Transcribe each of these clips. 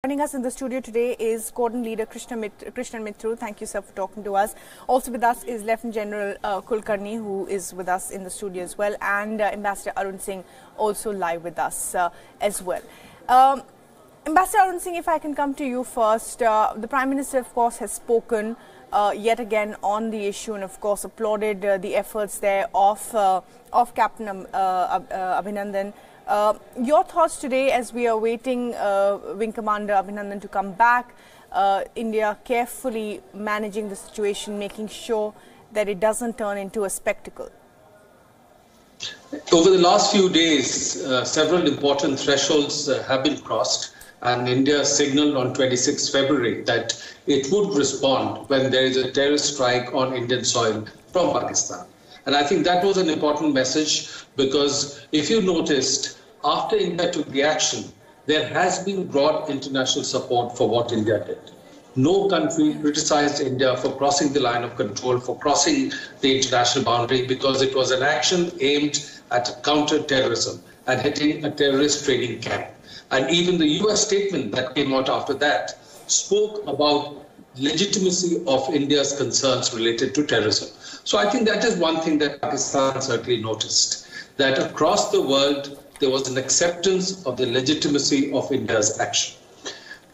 Joining us in the studio today is Cordon Leader Krishnan Mitru. Thank you, sir, for talking to us. Also with us is Lieutenant General Kulkarni, who is with us in the studio as well, and Ambassador Arun Singh, also live with us as well. Ambassador Arun Singh, if I can come to you first. The Prime Minister, of course, has spoken yet again on the issue and, of course, applauded the efforts there of Captain Abhinandan. Your thoughts today as we are waiting Wing Commander Abhinandan to come back, India carefully managing the situation, making sure that it doesn't turn into a spectacle? Over the last few days, several important thresholds have been crossed, and India signaled on 26 February that it would respond when there is a terrorist strike on Indian soil from Pakistan. And I think that was an important message, because if you noticed, after India took the action, there has been broad international support for what India did. No country criticized India for crossing the line of control, for crossing the international boundary, because it was an action aimed at counter-terrorism and hitting a terrorist training camp. And even the US statement that came out after that spoke about legitimacy of India's concerns related to terrorism. So I think that is one thing that Pakistan certainly noticed, that across the world, there was an acceptance of the legitimacy of India's action.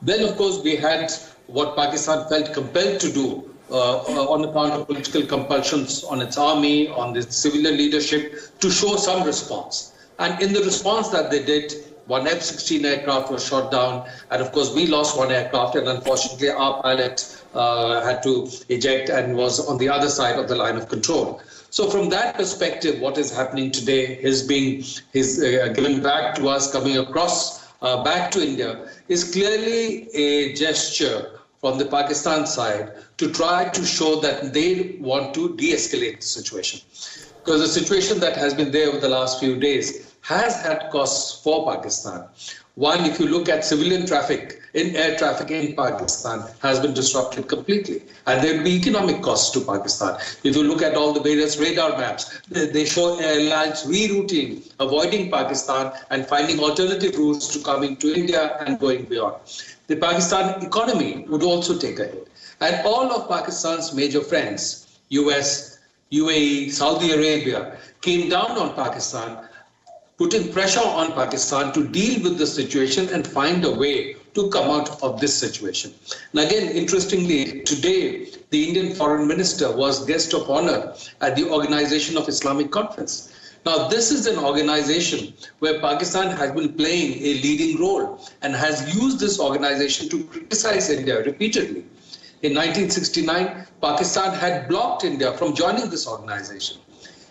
Then, of course, we had what Pakistan felt compelled to do on account of political compulsions on its army, on its civilian leadership, to show some response. And in the response that they did, one F-16 aircraft was shot down, and of course we lost one aircraft, and unfortunately our pilot had to eject and was on the other side of the line of control. So from that perspective, what is happening today is given back to us, coming across back to India, is clearly a gesture from the Pakistan side to try to show that they want to de-escalate the situation. Because the situation that has been there over the last few days has had costs for Pakistan. One, if you look at civilian traffic, air traffic in Pakistan has been disrupted completely. And there will be economic costs to Pakistan. If you look at all the various radar maps, they show airlines rerouting, avoiding Pakistan and finding alternative routes to coming to India and going beyond. The Pakistan economy would also take a hit. And all of Pakistan's major friends, US, UAE, Saudi Arabia, came down on Pakistan, putting pressure on Pakistan to deal with the situation and find a way to come out of this situation. And again, interestingly, today, the Indian Foreign Minister was guest of honor at the Organization of Islamic Conference. Now, this is an organization where Pakistan has been playing a leading role and has used this organization to criticize India repeatedly. In 1969, Pakistan had blocked India from joining this organization.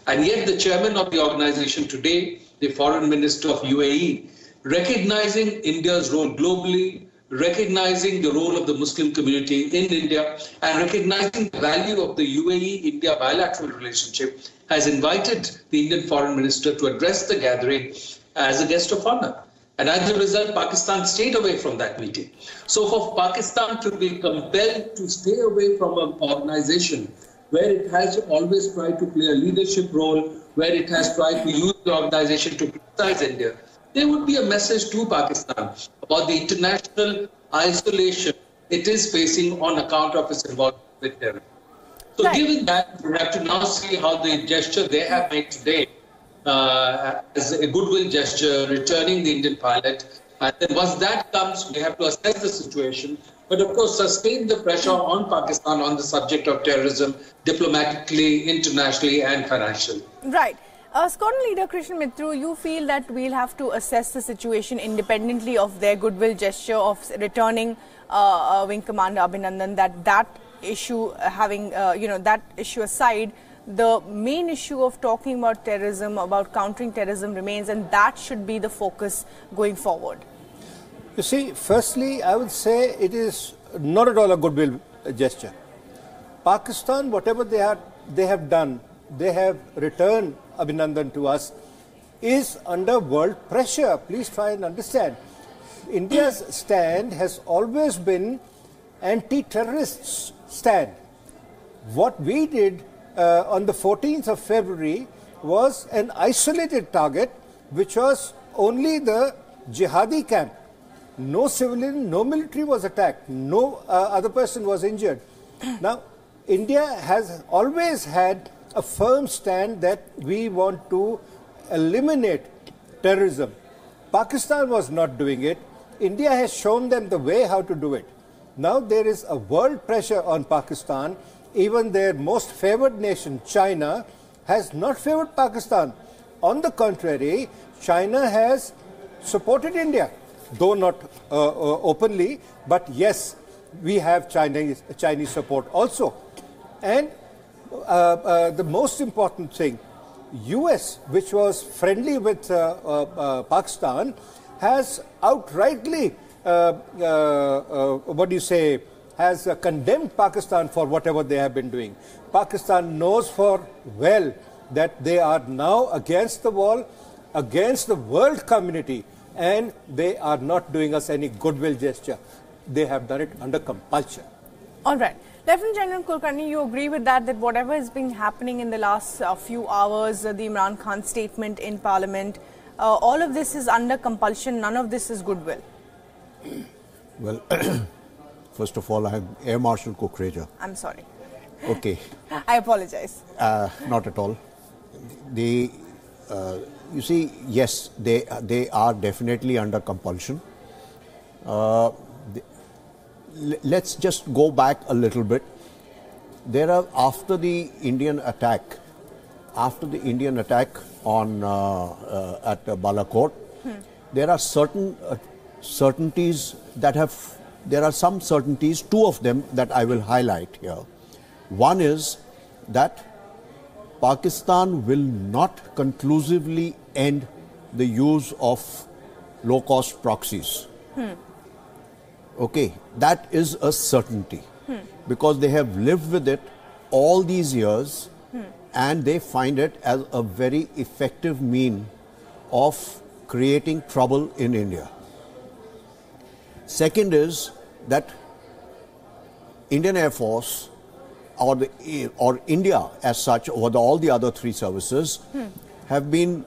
And yet the chairman of the organization today, the Foreign Minister of UAE, recognizing India's role globally, recognizing the role of the Muslim community in India, and recognizing the value of the UAE-India bilateral relationship, has invited the Indian Foreign Minister to address the gathering as a guest of honor. And as a result, Pakistan stayed away from that meeting. So for Pakistan to be compelled to stay away from an organization where it has always tried to play a leadership role, where it has tried to use the organization to criticize India, there would be a message to Pakistan about the international isolation it is facing on account of its involvement with terrorism. So right. Given that, we have to now see how the gesture they have made today as a goodwill gesture, returning the Indian pilot. And then once that comes, we have to assess the situation. But of course, sustain the pressure on Pakistan on the subject of terrorism, diplomatically, internationally, and financially. Right. Squadron Leader Krishnan Mitru, you feel that we'll have to assess the situation independently of their goodwill gesture of returning Wing Commander Abhinandan, that issue that issue aside, the main issue of talking about terrorism, about countering terrorism remains, and that should be the focus going forward. You see, firstly, I would say it is not at all a goodwill gesture. Pakistan, whatever they have done, they have returned Abhinandan to us, is under world pressure. Please try and understand. India's stand has always been anti-terrorist stand. What we did on the 14th of February was an isolated target, which was only the jihadi camp. no civilian, no military was attacked, no other person was injured. Now, India has always had a firm stand that we want to eliminate terrorism. Pakistan was not doing it. India has shown them the way how to do it. Now there is a world pressure on Pakistan. Even their most favored nation, China, has not favored Pakistan. On the contrary, China has supported India, though not openly, but yes, we have Chinese support also. And the most important thing, US, which was friendly with Pakistan, has outrightly, has condemned Pakistan for whatever they have been doing. Pakistan knows for well that they are now against the wall, against the world community, and they are not doing us any goodwill gesture. They have done it under compulsion. All right. Lieutenant General Kulkarni, you agree with that whatever has been happening in the last few hours, the Imran Khan statement in Parliament, all of this is under compulsion, none of this is goodwill? Well, first of all, I am Air Marshal Kukreja. I'm sorry. Okay. I apologize. Not at all. You see, yes, they are definitely under compulsion. Let's just go back a little bit. After the Indian attack on at Balakot, there are certain certainties that have. There are some certainties, two of them that I will highlight here. One is that Pakistan will not conclusively end the use of low-cost proxies. Okay, that is a certainty because they have lived with it all these years and they find it as a very effective mean of creating trouble in India. Second is that Indian Air Force or India as such, or all the other three services have been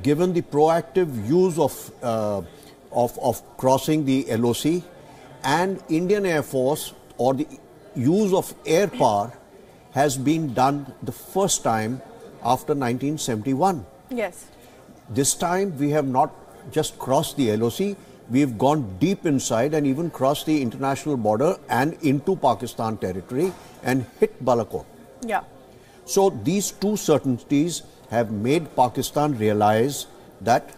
given the proactive use of crossing the LOC, and Indian Air Force or the use of air power has been done the first time after 1971. Yes. This time we have not just crossed the LOC, we've gone deep inside and even crossed the international border and into Pakistan territory and hit Balakot. Yeah. So these two certainties have made Pakistan realize that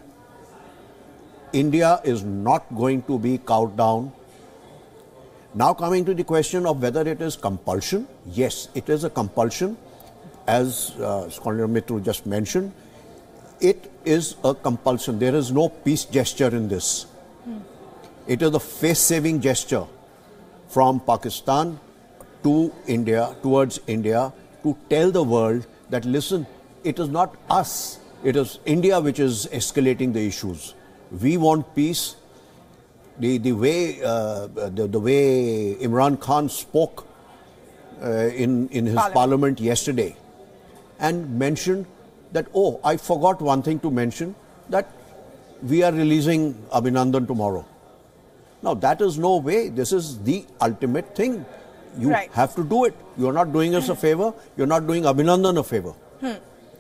India is not going to be cowed down. Now coming to the question of whether it is compulsion, yes, it is a compulsion. As Scholar Mitru just mentioned, it is a compulsion. There is no peace gesture in this. It is a face-saving gesture from Pakistan to India, towards India, to tell the world that, listen, it is not us, it is India which is escalating the issues. We want peace. The way Imran Khan spoke in his parliament yesterday and mentioned that, oh, I forgot one thing to mention, that we are releasing Abhinandan tomorrow. Now, that is no way. This is the ultimate thing. You have to do it. You are not doing us a favor. You are not doing Abhinandan a favor.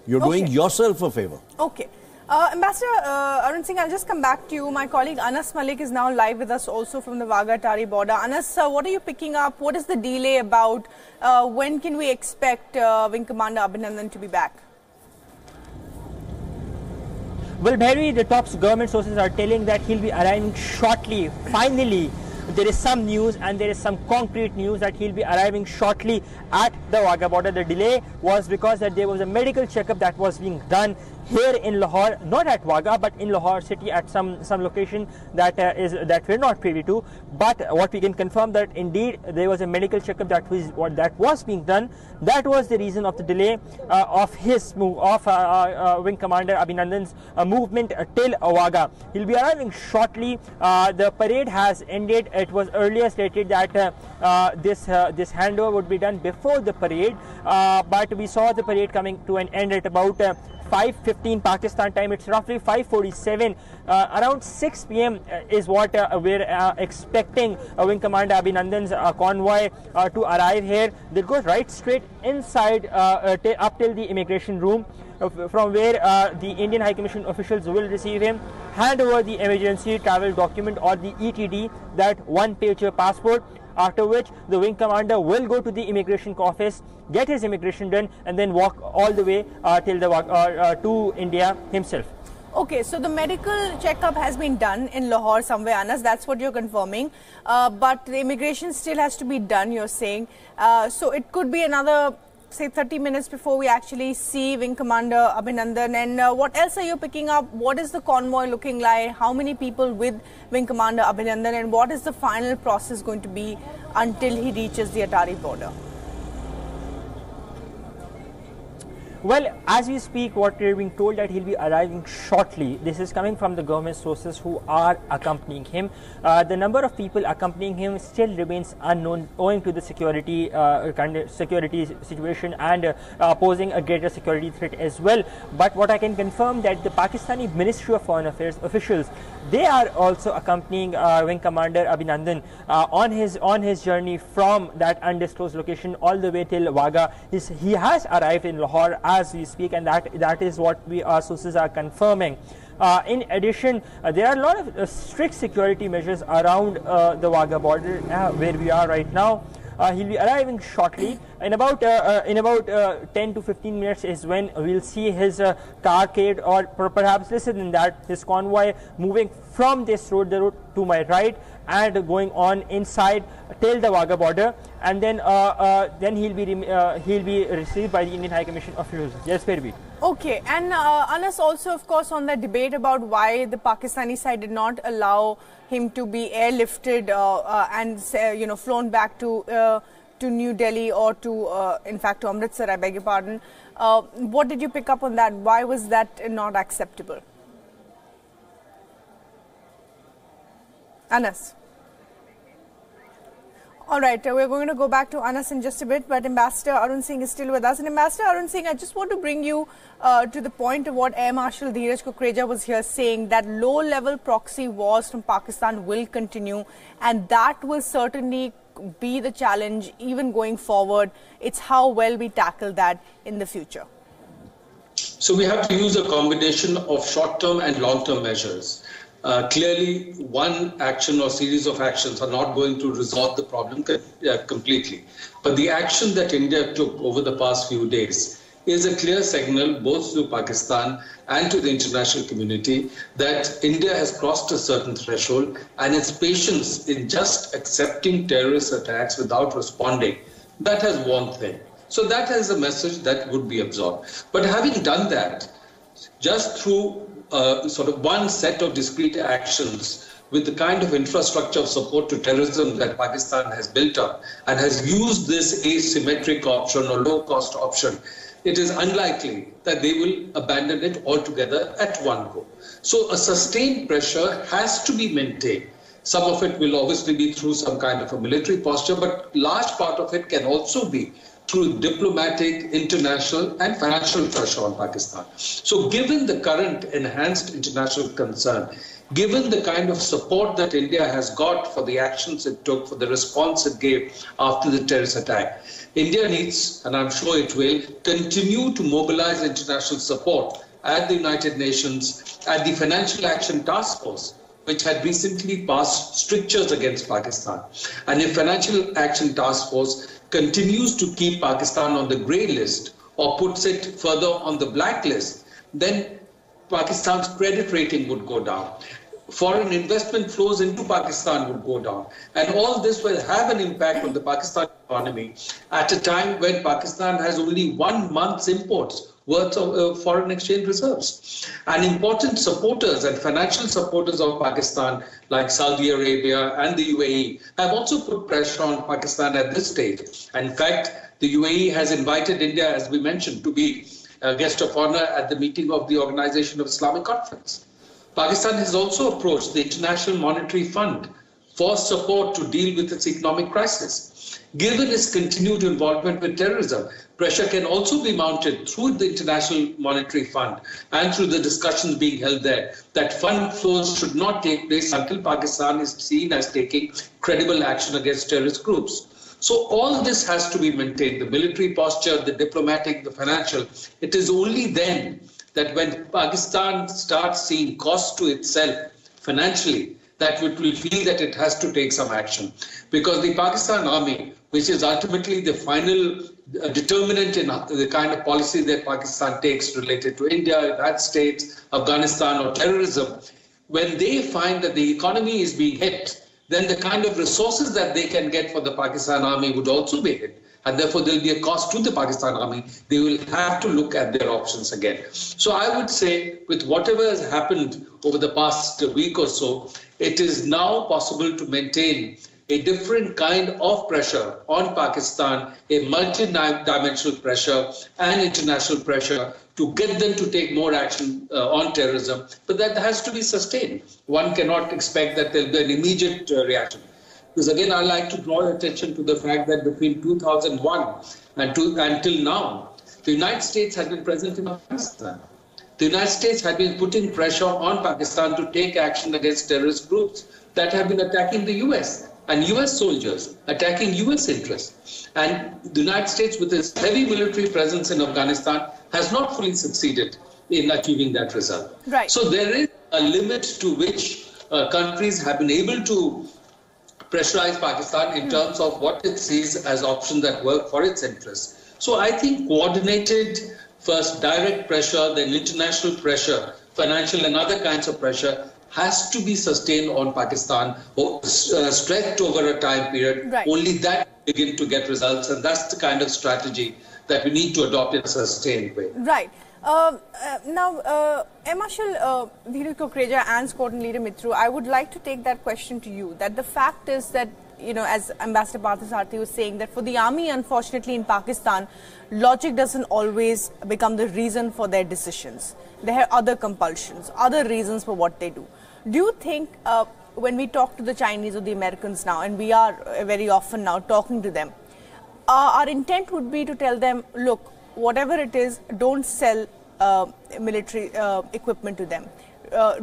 You are doing yourself a favor. Okay. Ambassador Arun Singh, I'll just come back to you. My colleague Anas Malik is now live with us also from the Wagah-Attari border. Anas, what are you picking up? What is the delay about? When can we expect Wing Commander Abhinandan to be back? Well, Bhairavi, the top government sources are telling that he'll be arriving shortly. Finally, there is some news and there is some concrete news that he'll be arriving shortly at the Wagah border. The delay was because that there was a medical checkup that was being done here in Lahore, not at Wagah, but in Lahore city at some location that we're not privy to. But what we can confirm that indeed there was a medical checkup that was being done. That was the reason of the delay of his move, of Wing Commander Abhinandan's movement till Wagah. He'll be arriving shortly. The parade has ended. It was earlier stated that this handover would be done before the parade, but we saw the parade coming to an end at about 5:15 Pakistan time. It's roughly 5:47. Around 6 p.m. is what we're expecting Wing Commander Abhinandan's convoy to arrive here. They'll go right straight inside up till the immigration room, from where the Indian High Commission officials will receive him, hand over the emergency travel document or the ETD, that one-page passport, after which the Wing Commander will go to the immigration office, get his immigration done, and then walk all the way to India himself. Okay, so the medical checkup has been done in Lahore somewhere, Anas, that's what you're confirming. But the immigration still has to be done, you're saying. So it could be another, say, 30 minutes before we actually see Wing Commander Abhinandan. And what else are you picking up? What is the convoy looking like? How many people with Wing Commander Abhinandan? And what is the final process going to be until he reaches the Attari border? Well, as we speak, what we're being told that he'll be arriving shortly. This is coming from the government sources who are accompanying him. The number of people accompanying him still remains unknown, owing to the security situation and posing a greater security threat as well. But what I can confirm that the Pakistani Ministry of Foreign Affairs officials, they are also accompanying Wing Commander Abhinandan on his journey from that undisclosed location all the way till Wagah. He has arrived in Lahore as we speak, and that is what our sources are confirming. In addition, there are a lot of strict security measures around the Wagah border where we are right now. He'll be arriving shortly. In about 10 to 15 minutes is when we'll see his carcade, or perhaps less than that, his convoy moving from this road, the road to my right, and going on inside till the Wagah border, and then he'll be received by the Indian High Commission officials. Yes, Pervi. Okay, and Anas, also of course on the debate about why the Pakistani side did not allow him to be airlifted and flown back to New Delhi, or to in fact to Amritsar, I beg your pardon. What did you pick up on that? Why was that not acceptable? Anas. All right, we're going to go back to Anas in just a bit, but Ambassador Arun Singh is still with us. And Ambassador Arun Singh, I just want to bring you to the point of what Air Marshal Dheeraj Kukreja was here saying, that low-level proxy wars from Pakistan will continue, and that will certainly be the challenge even going forward. It's how well we tackle that in the future. So we have to use a combination of short-term and long-term measures. Clearly, one action or series of actions are not going to resolve the problem completely. But the action that India took over the past few days is a clear signal both to Pakistan and to the international community that India has crossed a certain threshold, and its patience in just accepting terrorist attacks without responding, that has worn thin. So that is a message that would be absorbed. But having done that, just through sort of one set of discrete actions with the kind of infrastructure of support to terrorism that Pakistan has built up and has used this asymmetric option or low-cost option, it is unlikely that they will abandon it altogether at one go. So a sustained pressure has to be maintained. Some of it will obviously be through some kind of a military posture, but large part of it can also be through diplomatic, international and financial pressure on Pakistan. So given the current enhanced international concern, given the kind of support that India has got for the actions it took, for the response it gave after the terrorist attack, India needs, and I'm sure it will, continue to mobilize international support at the United Nations, at the Financial Action Task Force, which had recently passed strictures against Pakistan. And if Financial Action Task Force continues to keep Pakistan on the grey list or puts it further on the blacklist, then Pakistan's credit rating would go down. Foreign investment flows into Pakistan would go down. And all this will have an impact on the Pakistan economy at a time when Pakistan has only 1 month's imports worth of foreign exchange reserves. And important supporters and financial supporters of Pakistan, like Saudi Arabia and the UAE, have also put pressure on Pakistan at this stage. And in fact, the UAE has invited India, as we mentioned, to be a guest of honor at the meeting of the Organization of Islamic Conference. Pakistan has also approached the International Monetary Fund for support to deal with its economic crisis. Given its continued involvement with terrorism, pressure can also be mounted through the International Monetary Fund and through the discussions being held there that fund flows should not take place until Pakistan is seen as taking credible action against terrorist groups. So all this has to be maintained, the military posture, the diplomatic, the financial. It is only then that when Pakistan starts seeing cost to itself financially, that it will feel that it has to take some action. Because the Pakistan army, which is ultimately the final determinant in the kind of policy that Pakistan takes related to India, United States, Afghanistan or terrorism, when they find that the economy is being hit, then the kind of resources that they can get for the Pakistan army would also be hit. And therefore, there will be a cost to the Pakistan army. They will have to look at their options again. So I would say, with whatever has happened over the past week or so, it is now possible to maintain a different kind of pressure on Pakistan, a multi-dimensional pressure and international pressure to get them to take more action on terrorism. But that has to be sustained. One cannot expect that there will be an immediate reaction. Because again, I like to draw attention to the fact that between 2001 and until now, the United States has been present in Afghanistan. The United States had been putting pressure on Pakistan to take action against terrorist groups that have been attacking the US and US soldiers, attacking US interests. And the United States, with its heavy military presence in Afghanistan, has not fully succeeded in achieving that result. Right. So there is a limit to which countries have been able to pressurize Pakistan in terms of what it sees as options that work for its interests. So I think coordinated, first direct pressure, then international pressure, financial and other kinds of pressure has to be sustained on Pakistan or stretched over a time period. Right. Only that begin to get results, and that's the kind of strategy that we need to adopt in a sustained way. Right. Now, Air Marshal Dhiraj Kukreja and Squadron Leader Mitru, I would like to take that question to you, that the fact is that, you know, as Ambassador Parthasarathy was saying, that for the army, unfortunately, in Pakistan, logic doesn't always become the reason for their decisions. They have other compulsions, other reasons for what they do. Do you think when we talk to the Chinese or the Americans now, and we are very often now talking to them, our intent would be to tell them, look, whatever it is, don't sell military equipment to them.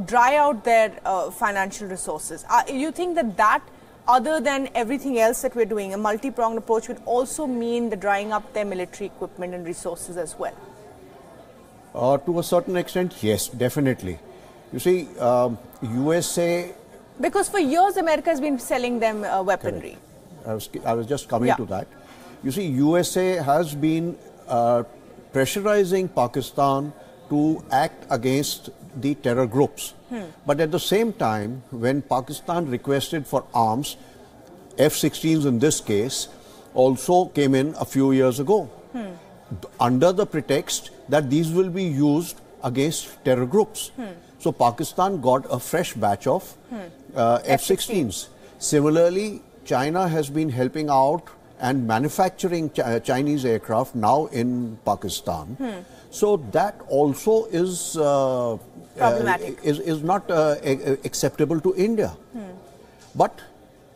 Dry out their financial resources. You think that other than everything else that we're doing, a multi-pronged approach would also mean the drying up their military equipment and resources as well? To a certain extent, yes, definitely. You see, USA... Because for years, America has been selling them weaponry. I was just coming to that. You see, USA has been pressurizing Pakistan to act against the terror groups. But at the same time, when Pakistan requested for arms, F-16s in this case, also came in a few years ago, under the pretext that these will be used against terror groups. So Pakistan got a fresh batch of F-16s. Similarly, China has been helping out and manufacturing Chinese aircraft now in Pakistan. So that also is problematic. Is not acceptable to India.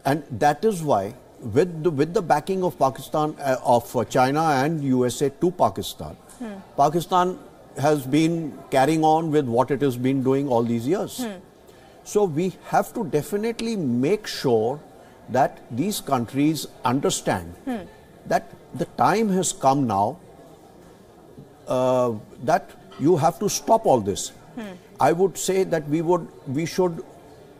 And that is why, with the backing of Pakistan, of China and USA to Pakistan, Pakistan has been carrying on with what it has been doing all these years. So we have to definitely make sure that these countries understand that the time has come now that you have to stop all this. I would say that we should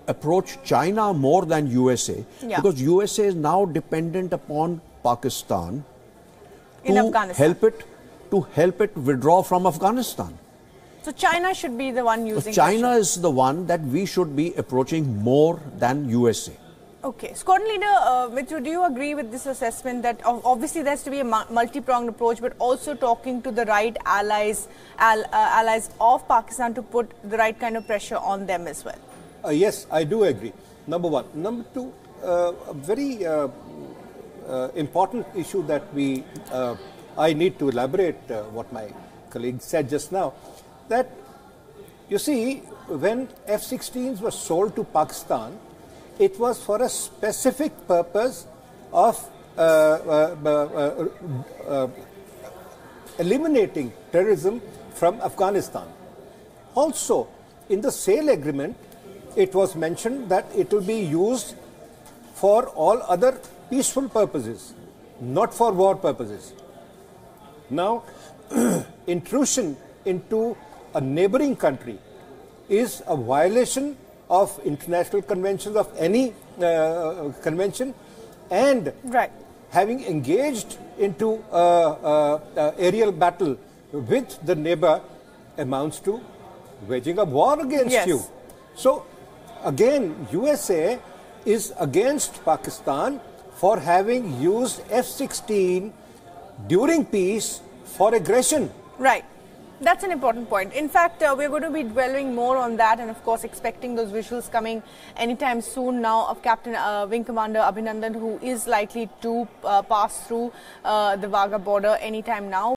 approach China more than USA, because USA is now dependent upon Pakistan to help it withdraw from Afghanistan. So China should be the one using China is the one that we should be approaching more than USA. Okay. Squadron Leader Mitru, do you agree with this assessment that obviously there has to be a multi-pronged approach, but also talking to the right allies of Pakistan to put the right kind of pressure on them as well? Yes, I do agree. Number one. Number two, a very important issue that I need to elaborate what my colleague said just now, that you see, when F-16s were sold to Pakistan, It was for a specific purpose of eliminating terrorism from Afghanistan. Also, in the sale agreement, it was mentioned that it will be used for all other peaceful purposes, not for war purposes. Now, intrusion into a neighboring country is a violation of international conventions, of any convention, and having engaged into aerial battle with the neighbor amounts to waging a war against you. So again, USA is against Pakistan for having used F-16 during peace for aggression. Right. That's an important point. In fact, we're going to be dwelling more on that, and of course expecting those visuals coming anytime soon now of Captain Wing Commander Abhinandan, who is likely to pass through the Wagah border anytime now.